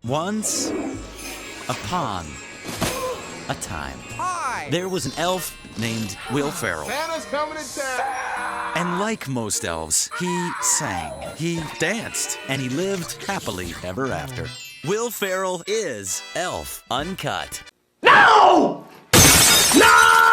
Once upon a time, there was an elf named Will Ferrell. Santa's coming to town! And like most elves, he sang, he danced, and he lived happily ever after. Will Ferrell is Elf Uncut. No! No!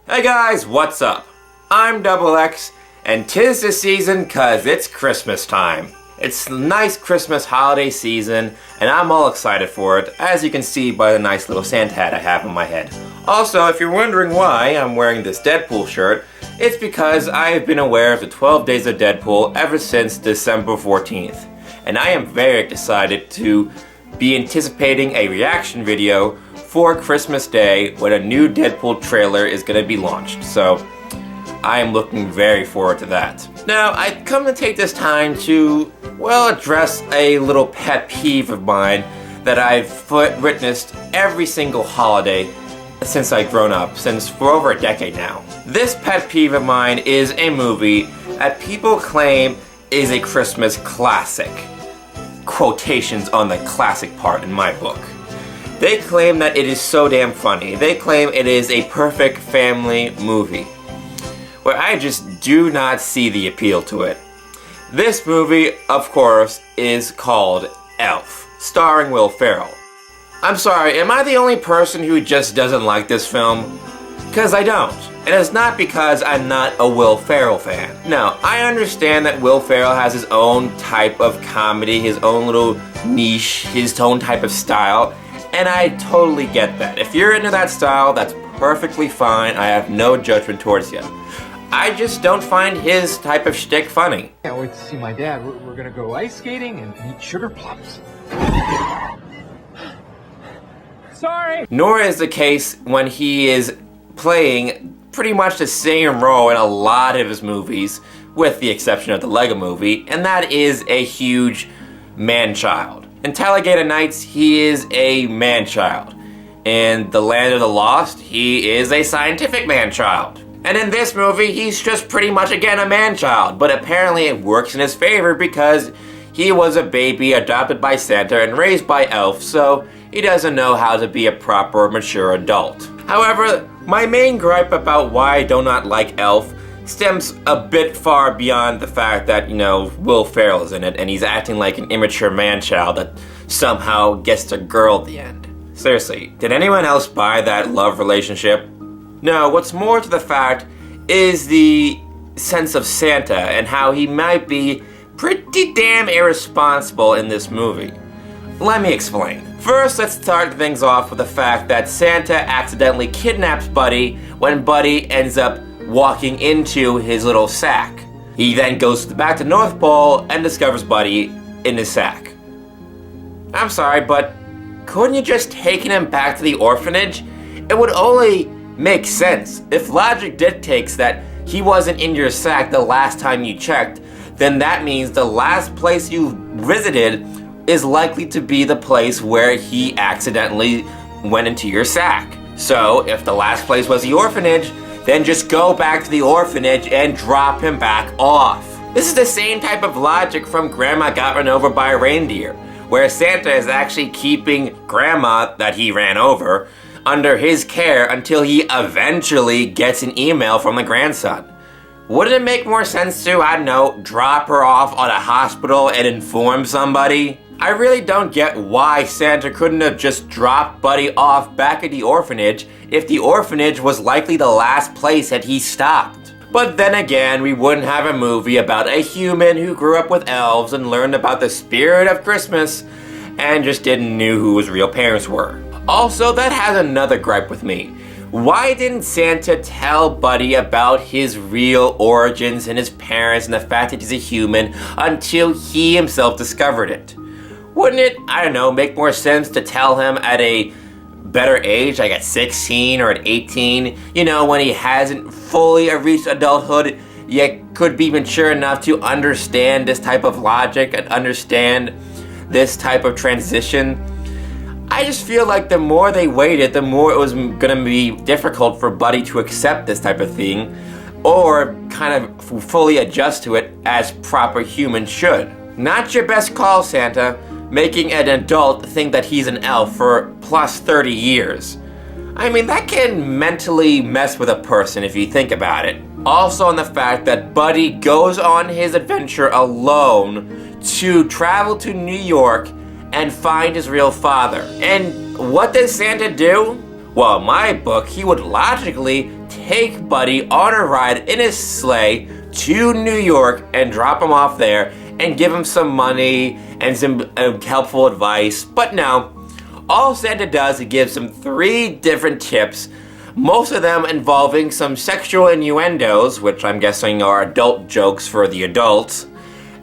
Hey guys, what's up? I'm Double X, and 'tis the season 'cause it's Christmas time. It's the nice Christmas holiday season, and I'm all excited for it, as you can see by the nice little Santa hat I have on my head. Also, if you're wondering why I'm wearing this Deadpool shirt, it's because I have been aware of the 12 Days of Deadpool ever since December 14th. And I am very excited to be anticipating a reaction video for Christmas Day when a new Deadpool trailer is going to be launched. So I am looking very forward to that. Now, I come to take this time to, well, address a little pet peeve of mine that I've witnessed every single holiday since I've grown up, for over a decade now. This pet peeve of mine is a movie that people claim is a Christmas classic. Quotations on the classic part in my book. They claim that it is so damn funny. They claim it is a perfect family movie, where I just do not see the appeal to it. This movie, of course, is called Elf, starring Will Ferrell. I'm sorry, am I the only person who just doesn't like this film? Because I don't. And it's not because I'm not a Will Ferrell fan. No, I understand that Will Ferrell has his own type of comedy, his own little niche, his own type of style, and I totally get that. If you're into that style, that's perfectly fine. I have no judgment towards you. I just don't find his type of shtick funny. Can't wait to see my dad. We're gonna go ice skating and eat sugar plums. Sorry! Nor is the case when he is playing pretty much the same role in a lot of his movies, with the exception of the Lego Movie, and that is a huge man-child. In Talladega Nights, he is a man-child. In The Land of the Lost, he is a scientific man-child. And in this movie, he's just pretty much again a man-child, but apparently it works in his favor because he was a baby adopted by Santa and raised by Elf, so he doesn't know how to be a proper, mature adult. However, my main gripe about why I do not like Elf stems a bit far beyond the fact that, Will Ferrell is in it and he's acting like an immature man-child that somehow gets a girl at the end. Seriously, did anyone else buy that love relationship? No, what's more to the fact is the sense of Santa and how he might be pretty damn irresponsible in this movie. Let me explain. First, let's start things off with the fact that Santa accidentally kidnaps Buddy when Buddy ends up walking into his little sack. He then goes back to North Pole and discovers Buddy in his sack. I'm sorry, but couldn't you just taken him back to the orphanage? It would only make sense. If logic dictates that he wasn't in your sack the last time you checked, then that means the last place you visited is likely to be the place where he accidentally went into your sack. So, if the last place was the orphanage, then just go back to the orphanage and drop him back off. This is the same type of logic from Grandma Got Run Over by a Reindeer, where Santa is actually keeping Grandma, that he ran over, under his care until he eventually gets an email from the grandson. Wouldn't it make more sense to, drop her off at a hospital and inform somebody? I really don't get why Santa couldn't have just dropped Buddy off back at the orphanage if the orphanage was likely the last place that he stopped. But then again, we wouldn't have a movie about a human who grew up with elves and learned about the spirit of Christmas and just didn't know who his real parents were. Also, that has another gripe with me. Why didn't Santa tell Buddy about his real origins and his parents and the fact that he's a human until he himself discovered it? Wouldn't it, make more sense to tell him at a better age, like at 16 or at 18, when he hasn't fully reached adulthood, yet could be mature enough to understand this type of logic and understand this type of transition? I just feel like the more they waited, the more it was gonna be difficult for Buddy to accept this type of thing, or kind of fully adjust to it as proper humans should. Not your best call, Santa, making an adult think that he's an elf for plus 30 years. I mean, that can mentally mess with a person if you think about it. Also on the fact that Buddy goes on his adventure alone to travel to New York and find his real father. And what does Santa do? Well, in my book, he would logically take Buddy on a ride in his sleigh to New York and drop him off there and give him some money and some helpful advice. But no, all Santa does is gives him 3 different tips, most of them involving some sexual innuendos, which I'm guessing are adult jokes for the adults,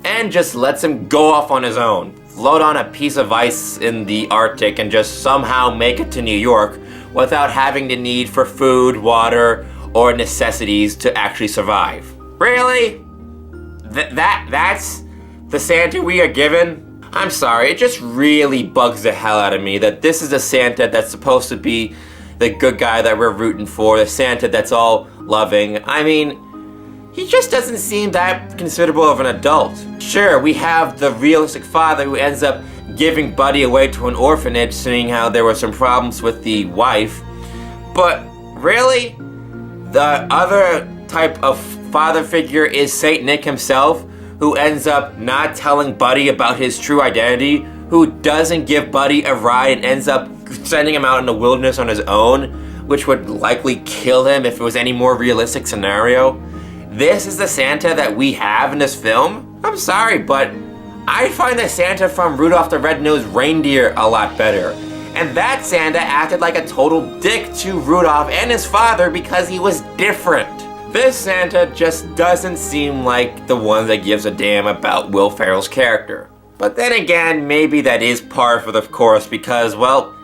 and just lets him go off on his own, float on a piece of ice in the Arctic and just somehow make it to New York without having the need for food, water, or necessities to actually survive. Really? That's the Santa we are given? I'm sorry, it just really bugs the hell out of me that this is a Santa that's supposed to be the good guy that we're rooting for, the Santa that's all loving. I mean, he just doesn't seem that considerable of an adult. Sure, we have the realistic father who ends up giving Buddy away to an orphanage, seeing how there were some problems with the wife. But really? The other type of father figure is Saint Nick himself, who ends up not telling Buddy about his true identity, who doesn't give Buddy a ride and ends up sending him out in the wilderness on his own, which would likely kill him if it was any more realistic scenario. This is the Santa that we have in this film? I'm sorry, but I find the Santa from Rudolph the Red-Nosed Reindeer a lot better. And that Santa acted like a total dick to Rudolph and his father because he was different. This Santa just doesn't seem like the one that gives a damn about Will Ferrell's character. But then again, maybe that is par for the course because, well,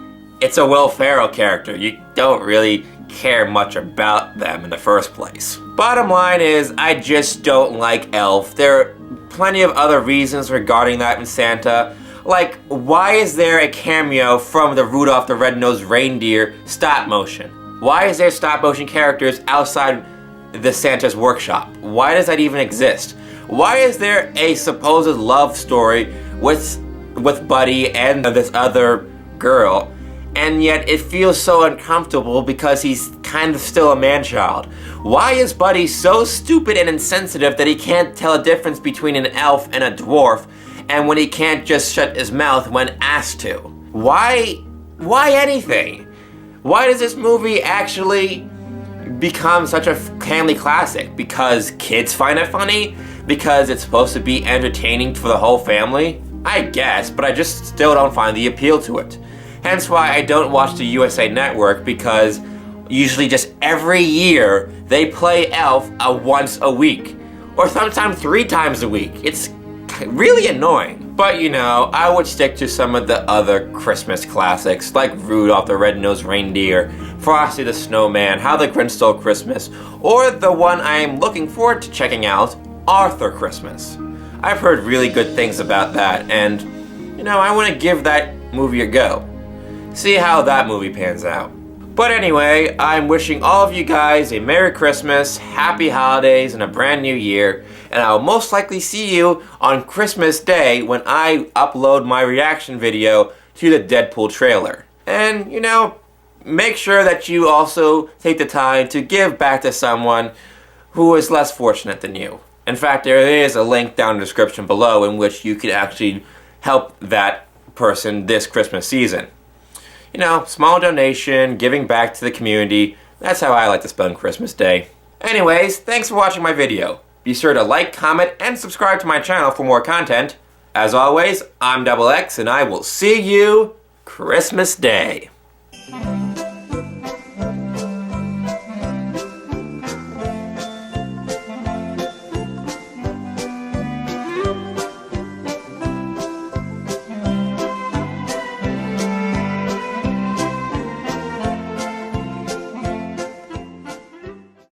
it's a Will Ferrell character. You don't really care much about them in the first place. Bottom line is, I just don't like Elf. There are plenty of other reasons regarding that in Santa. Like, why is there a cameo from the Rudolph the Red-Nosed Reindeer stop motion? Why is there stop motion characters outside the Santa's workshop? Why does that even exist? Why is there a supposed love story with Buddy and this other girl, and yet it feels so uncomfortable because he's kind of still a man-child? Why is Buddy so stupid and insensitive that he can't tell a difference between an elf and a dwarf, and when he can't just shut his mouth when asked to? Why anything? Why does this movie actually become such a family classic? Because kids find it funny? Because it's supposed to be entertaining for the whole family? I guess, but I just still don't find the appeal to it. Hence why I don't watch the USA Network, because usually just every year they play Elf once a week. Or sometimes 3 times a week. It's really annoying. But you know, I would stick to some of the other Christmas classics like Rudolph the Red-Nosed Reindeer, Frosty the Snowman, How the Grinch Stole Christmas, or the one I'm looking forward to checking out, Arthur Christmas. I've heard really good things about that, and you know, I want to give that movie a go. See how that movie pans out. But anyway, I'm wishing all of you guys a Merry Christmas, Happy Holidays, and a brand new year, and I'll most likely see you on Christmas Day when I upload my reaction video to the Deadpool trailer. And, you know, make sure that you also take the time to give back to someone who is less fortunate than you. In fact, there is a link down in the description below in which you can actually help that person this Christmas season. You know, small donation, giving back to the community, that's how I like to spend Christmas Day. Anyways, thanks for watching my video. Be sure to like, comment, and subscribe to my channel for more content. As always, I'm XX, and I will see you Christmas Day.